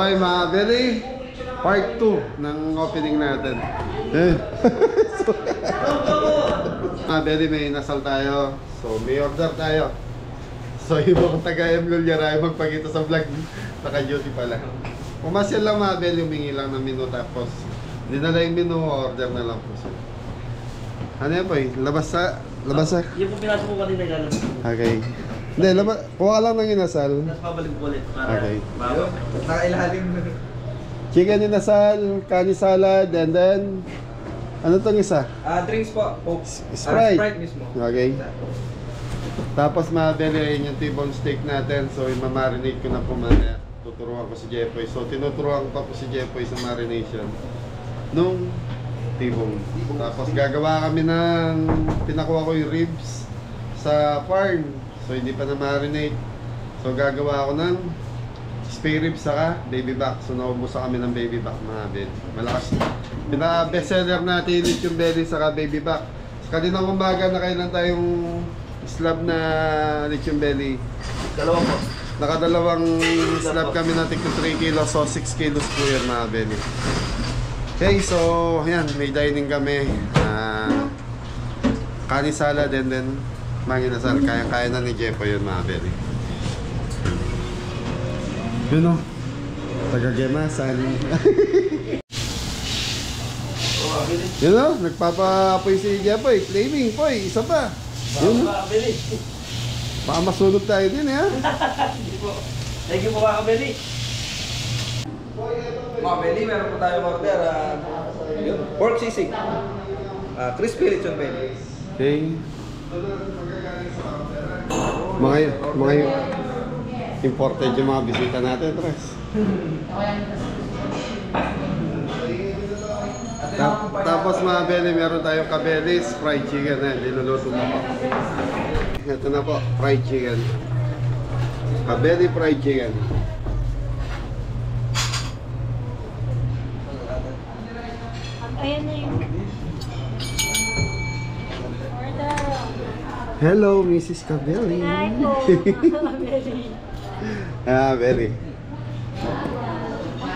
Okay mga Belly, part 2 ng opening natin. Mga Belly, may inasal tayo. So may order tayo. So yung mga taga-M Lulyara ay magpakita sa vlog, naka-duty pala. Pumasyan lang mga Belly, humingi lang ng menu tapos dinala yung menu, order na lang po siya. Ano yan po eh? Labas sa? Yung po pinasok ko kanina gano'n. Okay. Hindi, kuha ka lang ng inasal. Tapos pabalik ko ulit para okay. Nakailalim na. Chicken inasal, kani salad, and then ano tong isa? Drinks po. Coke. Sprite. Sprite mismo. Okay. Tapos mabili yung T-bone steak natin. So i-marinate ko na po mamaya. Tuturuan ko si Jepoy. So tinuturuan ko pa po si Jepoy sa marination nung T-bone. Tapos gagawa kami ng pinakuha ko yung ribs sa farm. So hindi pa na marinate. So gagawa ako ng spare ribs saka baby back. So naubusan kami ng baby back mga bed. Malakas. Pinaka best seller natin yung belly saka baby back. So, kanina umaga na kailan tayong slab na lechon belly. Dalawa po. Nakadalawang slab kami na tig 3 kilos. So 6 kilos po yun mga belly. Okay, so yan, may dining kami. Kani salad and then manginasal. Kaya-kaya na ni Jepo yun mga belly. Yun o. Taga-gemasan. Yun o, nagpapa-apoy si Jepoy. Flaming po eh, isa pa. Yun o. Baka masunod tayo din eh ha. Thank you po mga kabeli. Mga belly, meron po tayong order. Pork sisig. Crispy lechon belly. Okay. Mga imported yung mga bisita natin, Tres. Tapos mga belly, meron tayong kabelis, fried chicken na niluluto mo po. Ito na po, fried chicken. Kabeli fried chicken. Ayan na yung order. Hello, Mrs. Kabeli. Hi po, Kabeli. Belly.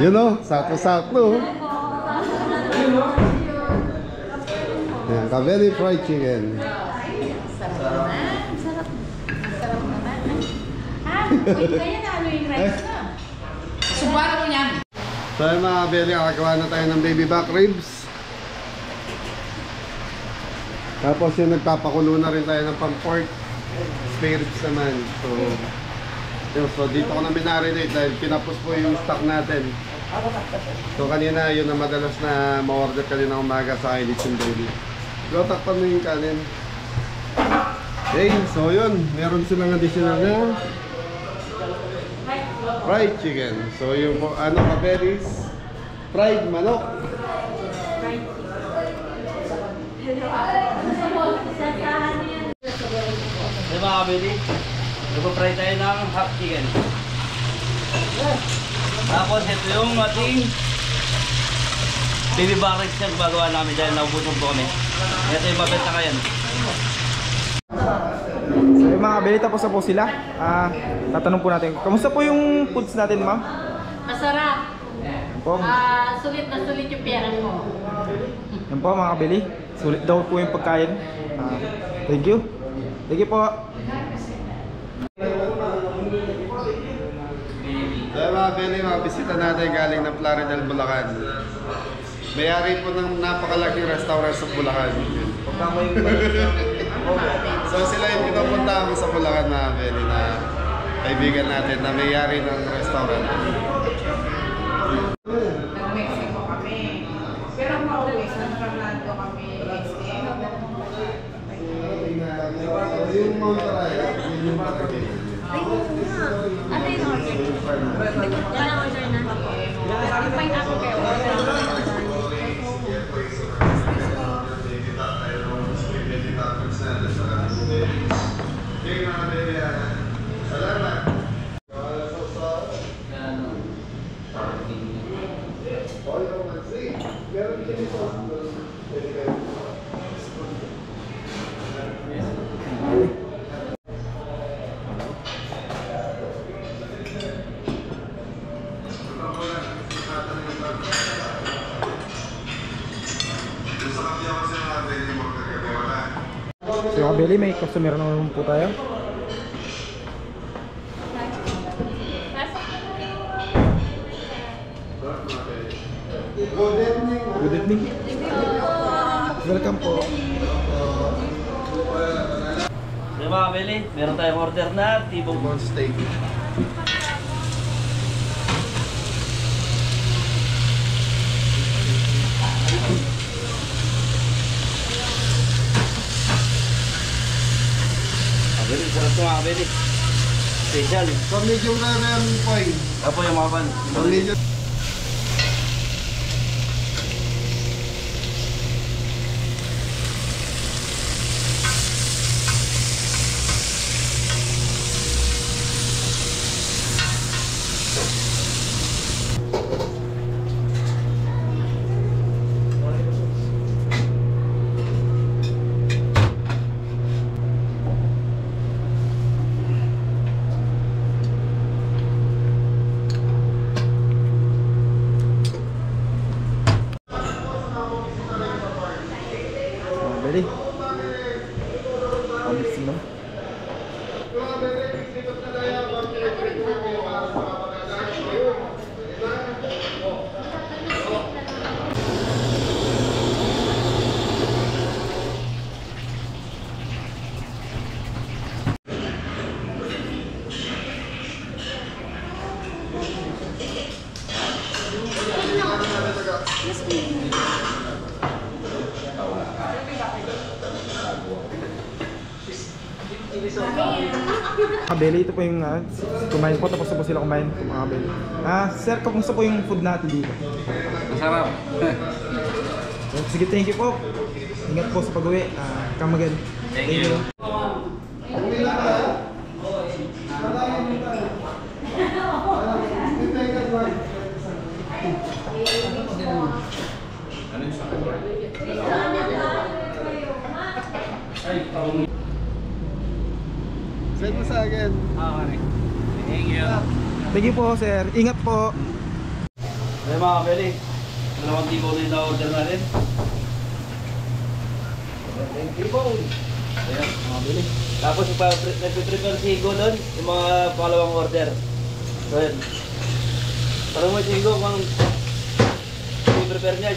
You know, sakto-sakto. Yeah, Kabeli fried chicken. Sarap naman. Sarap naman. Pwede kaya na ano yung rice na. Subukan mo niya. So yung mga Belly, kakagawa na tayo ng baby back ribs. Tapos yung nagpapakulo na rin tayo ng pang-pork spare ribs naman. So dito ko na minarinate dahil pinapos po yung stock natin. So kanina yun na madalas na ma-order kanina umaga sa akin lechon belly. So takpan mo yung kanin. Okay, so yun, meron silang additional na fried chicken. So yung ano kabelis, fried manok. Hey mga kabeli, nagpa-fry tayo ng hot chicken. Tapos ito yung ating baby back ribs na gumagawa namin dahil naubusan po kami. Ito yung mabenta kayan. So yung mga belly, tapos na po sila. Tatanong po natin, kamusta po yung foods natin, ma'am? Masarap. Po. Sulit na sulit yung pera mo. Yan po mga belly, sulit daw po yung pagkain. Thank you. Thank you po. So mga Belly, mga bisita natin galing ng Plaridel, Bulacan. Mayari po ng napakalaking restaurant sa Bulacan. So sila yung pinupunta mo sa Bulacan mga Belly na kaibigan natin na mayari ng restaurant. Nag-Mexico kami. Pero pauwi sa Fernando kami. Yung mga karaya, yung mga karaya. Ay, oo nga. Ano yung order? Yan ang order na. Yung pineapple kayo. Order na. Salamat. Kabili, may customer naman po tayo. Good evening. Good evening. Welcome po. So mga kabili, meron tayong order na tibong T-bone steak. kabili. Sarap ito mga kabili. Special. So medium rare yan po eh. Apo yung mga pan. So medium. Kabili. Alis mo. Kabili, ito po yung kumain po, tapos na po sila kumain mga kabili. Sir, kamusta po yung food natin dito? Masarap. Sige, thank you po. Ingat po sa pag-uwi. Come again. Thank you. Send mo sa akin. Thank you. Thank you po, sir. Ingat po. So mga kabili, dalawang tibong din na order natin. Thank you po. Ayan, mga kabili. Tapos nag-prepare si Higo doon, yung mga pangalawang order. So yun. Parang mo si Higo kung i-prepare niya.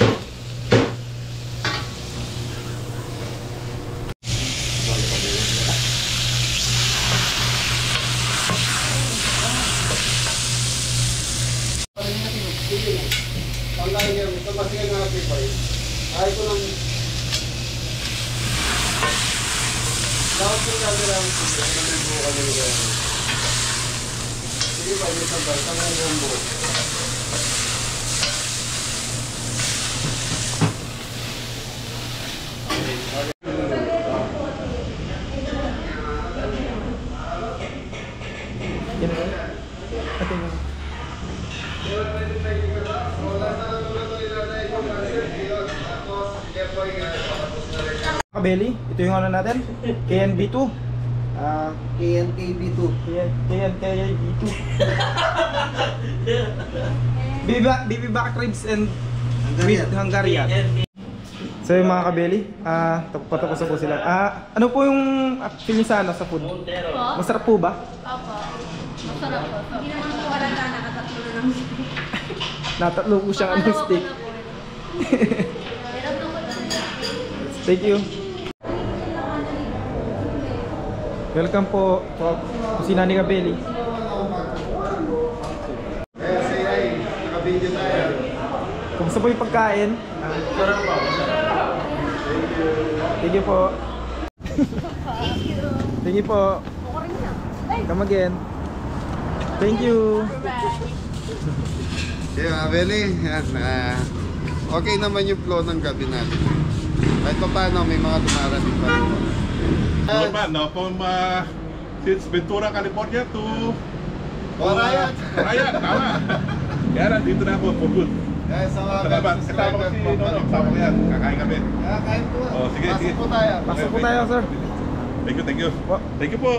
Online yan. Ito masigan na natin pa eh. Ay ko lang. Dapat ko camera ang sige. Namin po kami nila. Sige pa, may sabay. Tangang bombo. Yan po. Ate mo. Kabeli, ito yung ano natin, KNB2. KNKB2. KNKB2. BB back ribs and with Hungarian. So yung mga kabeli, patapos na po sila. Ano po yung feeling sana sa food? Masarap po ba? Opo. Masarap po. Hindi naman po wala na nakatatlo na ng steak. Natatlo po siyang anong steak. Thank you. Welcome po sa kusina ni Kabeli. Naka-video tayo. Kumusta po yung pagkain? Thank you po. Thank you po. Come again. Thank you. Okay, mga Beli, yan, okay naman yung flow ng gabi natin. Kahit pa paano, may mga dumarating pa rin. Normal, no? From since Ventura, California to Ryan! Ryan, tama. Kaya nandito na ako for good. Guys, sa mga Salamat. Kasama ko si Nono, kasama ko yan. Kakain kami. Kain po. Oh, sige, Pasok sige. po tayo. Pasok po tayo, sir. Thank you, thank you. Po. Thank you po.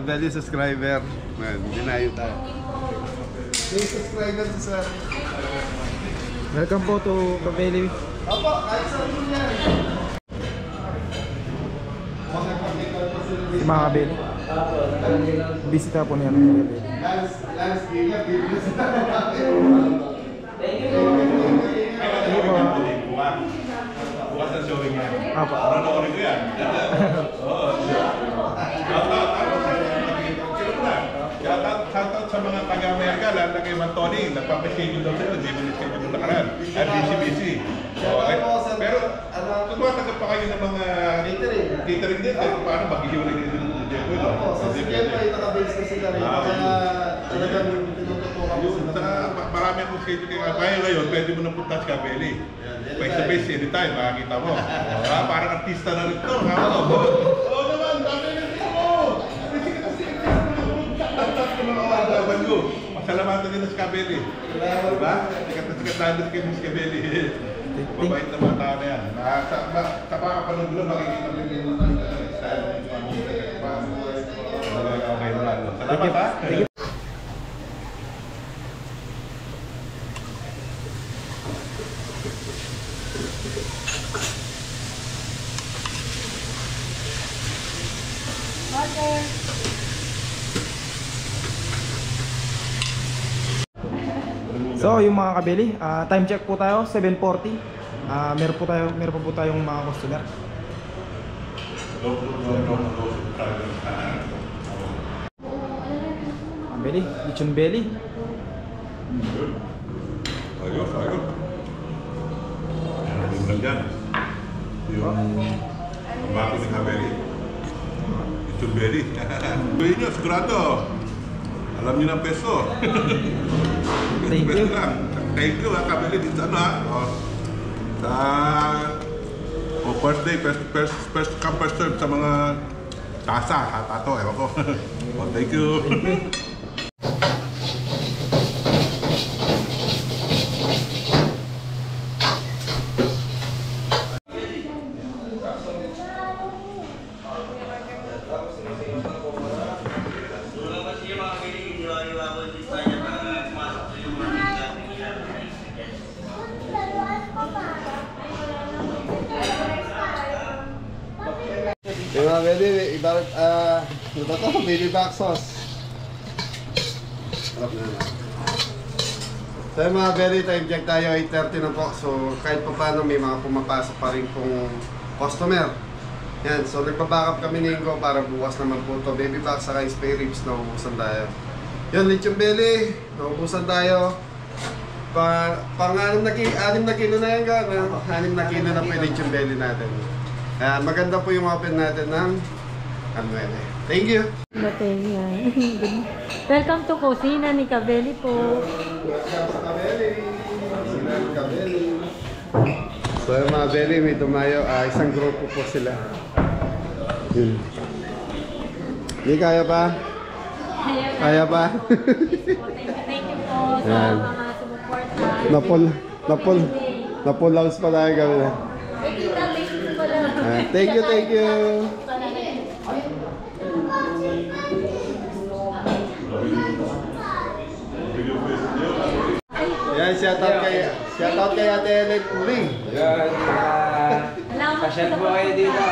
Beli subscriber. Man, dinayo tayo. May subscriber si sir. Welcome po to Kabeli. Opo, kahit saan po yan. Si mga kabeli. Bisita po niya mga kabeli. Last gila, bibili sa Bukas na showing yan. Apa? Ano ko yan? Shoutout sa mga taga-Amerika, lalo na kay Mantoni, nagpapaschedule daw sa'yo, hindi mo na-schedule mo nakaraan. At busy. Pero, tumatagap pa kayo ng mga catering din, kahit paano maghihiwalay din ng Jeffrey. Sa Jeffrey, nakabase na sila rin. Kaya talagang tinututukan ko sila. Marami akong schedule kaya ngayon, pwede mo na punta sa Cabelli. Face to face, anytime, makakita mo. Parang artista na rin ito. Oo naman, dami na rin mo! Pasalamatan din sa Cabelli. Diba? Sikat na kay Miss Cabelli. Mabait na mga tao na yan. Sa pakapanood lang, makikita mo yung style ng mga music. Okay naman. Salamat ha! So yung mga kabeli, time check po tayo, 7:40. Meron pa po tayong mga customer. Kabeli, lechon belly. Ayos. Yung lang dyan. Yung bako ni Cabelli. Yung belly. Gawin nyo, sigurado. Alam nyo ng peso. Thank you. Thank you ha, Cabelli. Dito ano ha. First day, first come, first serve sa mga tasa, hatato, ewan ko. Thank you. Yung mga pwede, ibarat, ano ba ito? Baby back sauce. Harap na naman. So yung mga very time check tayo, 8:30 na po. So kahit pa paano may mga pumapasok pa rin pong customer. Yan, so nagpa-backup kami ni Ingo para bukas naman po ito. Baby back saka spare ribs, naubusan tayo. Yun, lechon belly, naubusan tayo. Pang 6 na kilo na yan, gano'n. 6 na kilo na po yung lechon belly natin. Maganda po yung open natin ng Anuele. Thank you! Batenga. Welcome to Kusina ni Cabelli po. Welcome sa Cabelli. Kusina ni Cabelli. So yung mga belly, may tumayo. Isang grupo po sila. Yun. Hindi kaya pa? Kaya pa? Thank you po sa mga sumuporta. Napulaws pa tayo kami na. Thank you. Yan, shoutout kay Ate Ellen Uling. Yan, pasyal po kayo dito.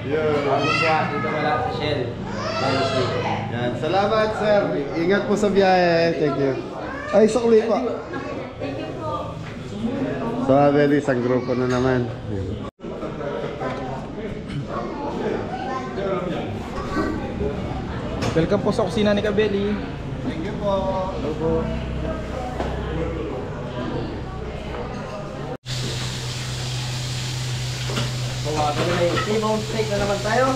Dito wala sa Shell. Yan, salamat sir. Ingat po sa biyahe. Thank you. Ay, sukli po. So, Abel, isang grupo na naman. Welcome po sa kusina ni Cabelli. Thank you po. Hello po. Mga may T-bone steak na naman tayo.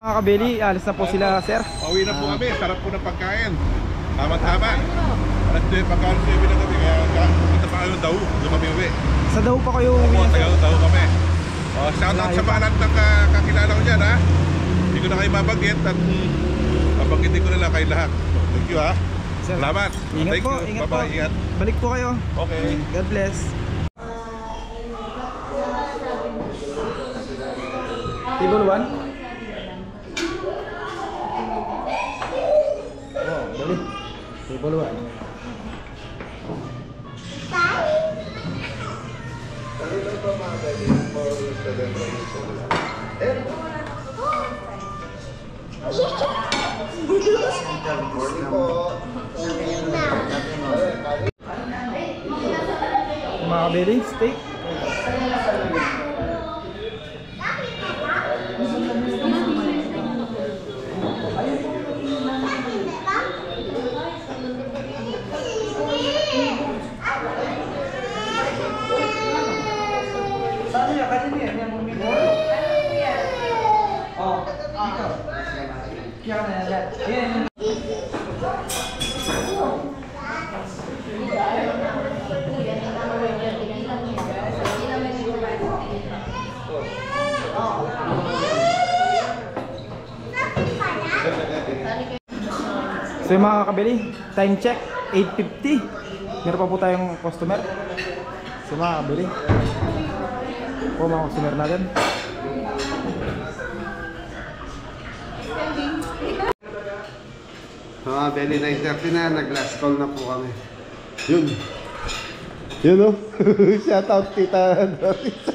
Mga Cabelli, alis na po sila, sir. Pauwi na po kami, sarap po ng pagkain. Tama-tama. Alas 2, pagkain siya na kami, kaya punta pa kayo daw, doon kami uwi. Sa daw pa kayo uwi, Oo, sir? daw kami. Shoutout sa mga lahat ng kakilala ko dyan, ha? Hindi ko na kayo mabanggit at mabanggitin ko na lang kayo lahat. Thank you, ha? Sir, Salamat. ingat Thank po, you. ingat po. Bye-bye, ingat. Balik po kayo. Okay. God bless. Table 1. Wow, dali. Table 1. Ano lang ba mga pwede for celebration? Morning po. Mga kabeli, steak. So yung mga kabili, time check, 8:50. Meron pa po tayong customer. So mga kabili, po mga customer natin. Mga belly 9:30 na, nag-last call na po kami. Yun. Yun o. Shout out Tita Doris.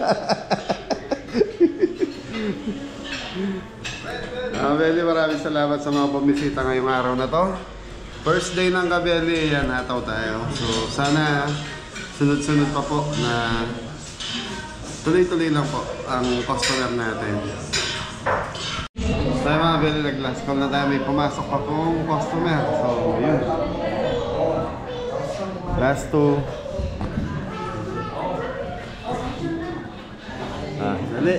Kabeli, maraming salamat sa mga bumisita ngayong araw na to. First day ng Kabeli, yan, hataw tayo. So, sana sunod-sunod pa po na tuloy-tuloy lang po ang customer natin. Tayo mga Kabeli, nag-last call na tayo. May pumasok pa pong customer. So, yun. Last two. Dali.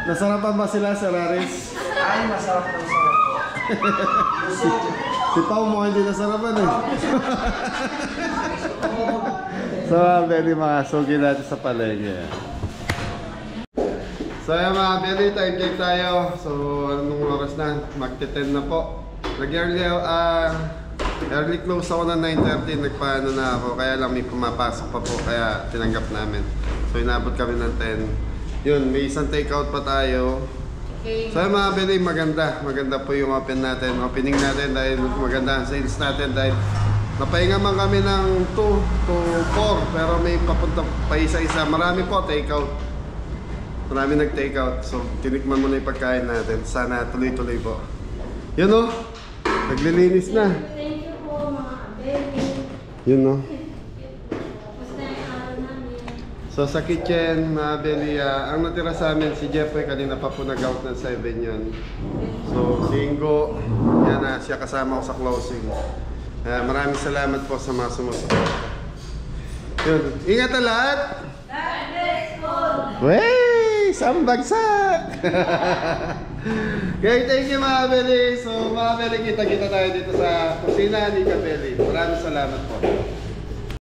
Nasarapan ba sila sa Raris? Ay, masarap na Si Pao mo hindi nasarapan eh. So, very mga sugi natin sa palengke. So, yan mga very, time check tayo. So, anong oras na? Magte-10 na po. Early close ako ng 9:30. Nagpaano na ako. Kaya lang may pumapasok pa po. Kaya tinanggap namin. So, inabot kami ng 10. Yun, may isang takeout pa tayo. So yung mga bili, maganda. Maganda po yung opening natin dahil maganda ang sales natin dahil napahinga man kami ng 2 to 4 pero may papunta pa isa-isa. Marami po takeout. Marami nag-takeout. So tinikman mo na yung pagkain natin. Sana tuloy-tuloy po. Yun o. Naglilinis na. Thank you po mga baby. Yun o. Basta yung araw namin. So sa kitchen, mga beli, ang natira sa amin si Jeffrey, kanina pa po nag-out ng 7 yun. So si Ingo, yan na, siya kasama ko sa closing. Maraming salamat po sa mga sumusuporta. Yun, ingat na lahat! Wey! Sambagsak! Okay, thank you mga beli. So mga beli, kita-kita tayo dito sa kusina ni Kabeli. Maraming salamat po.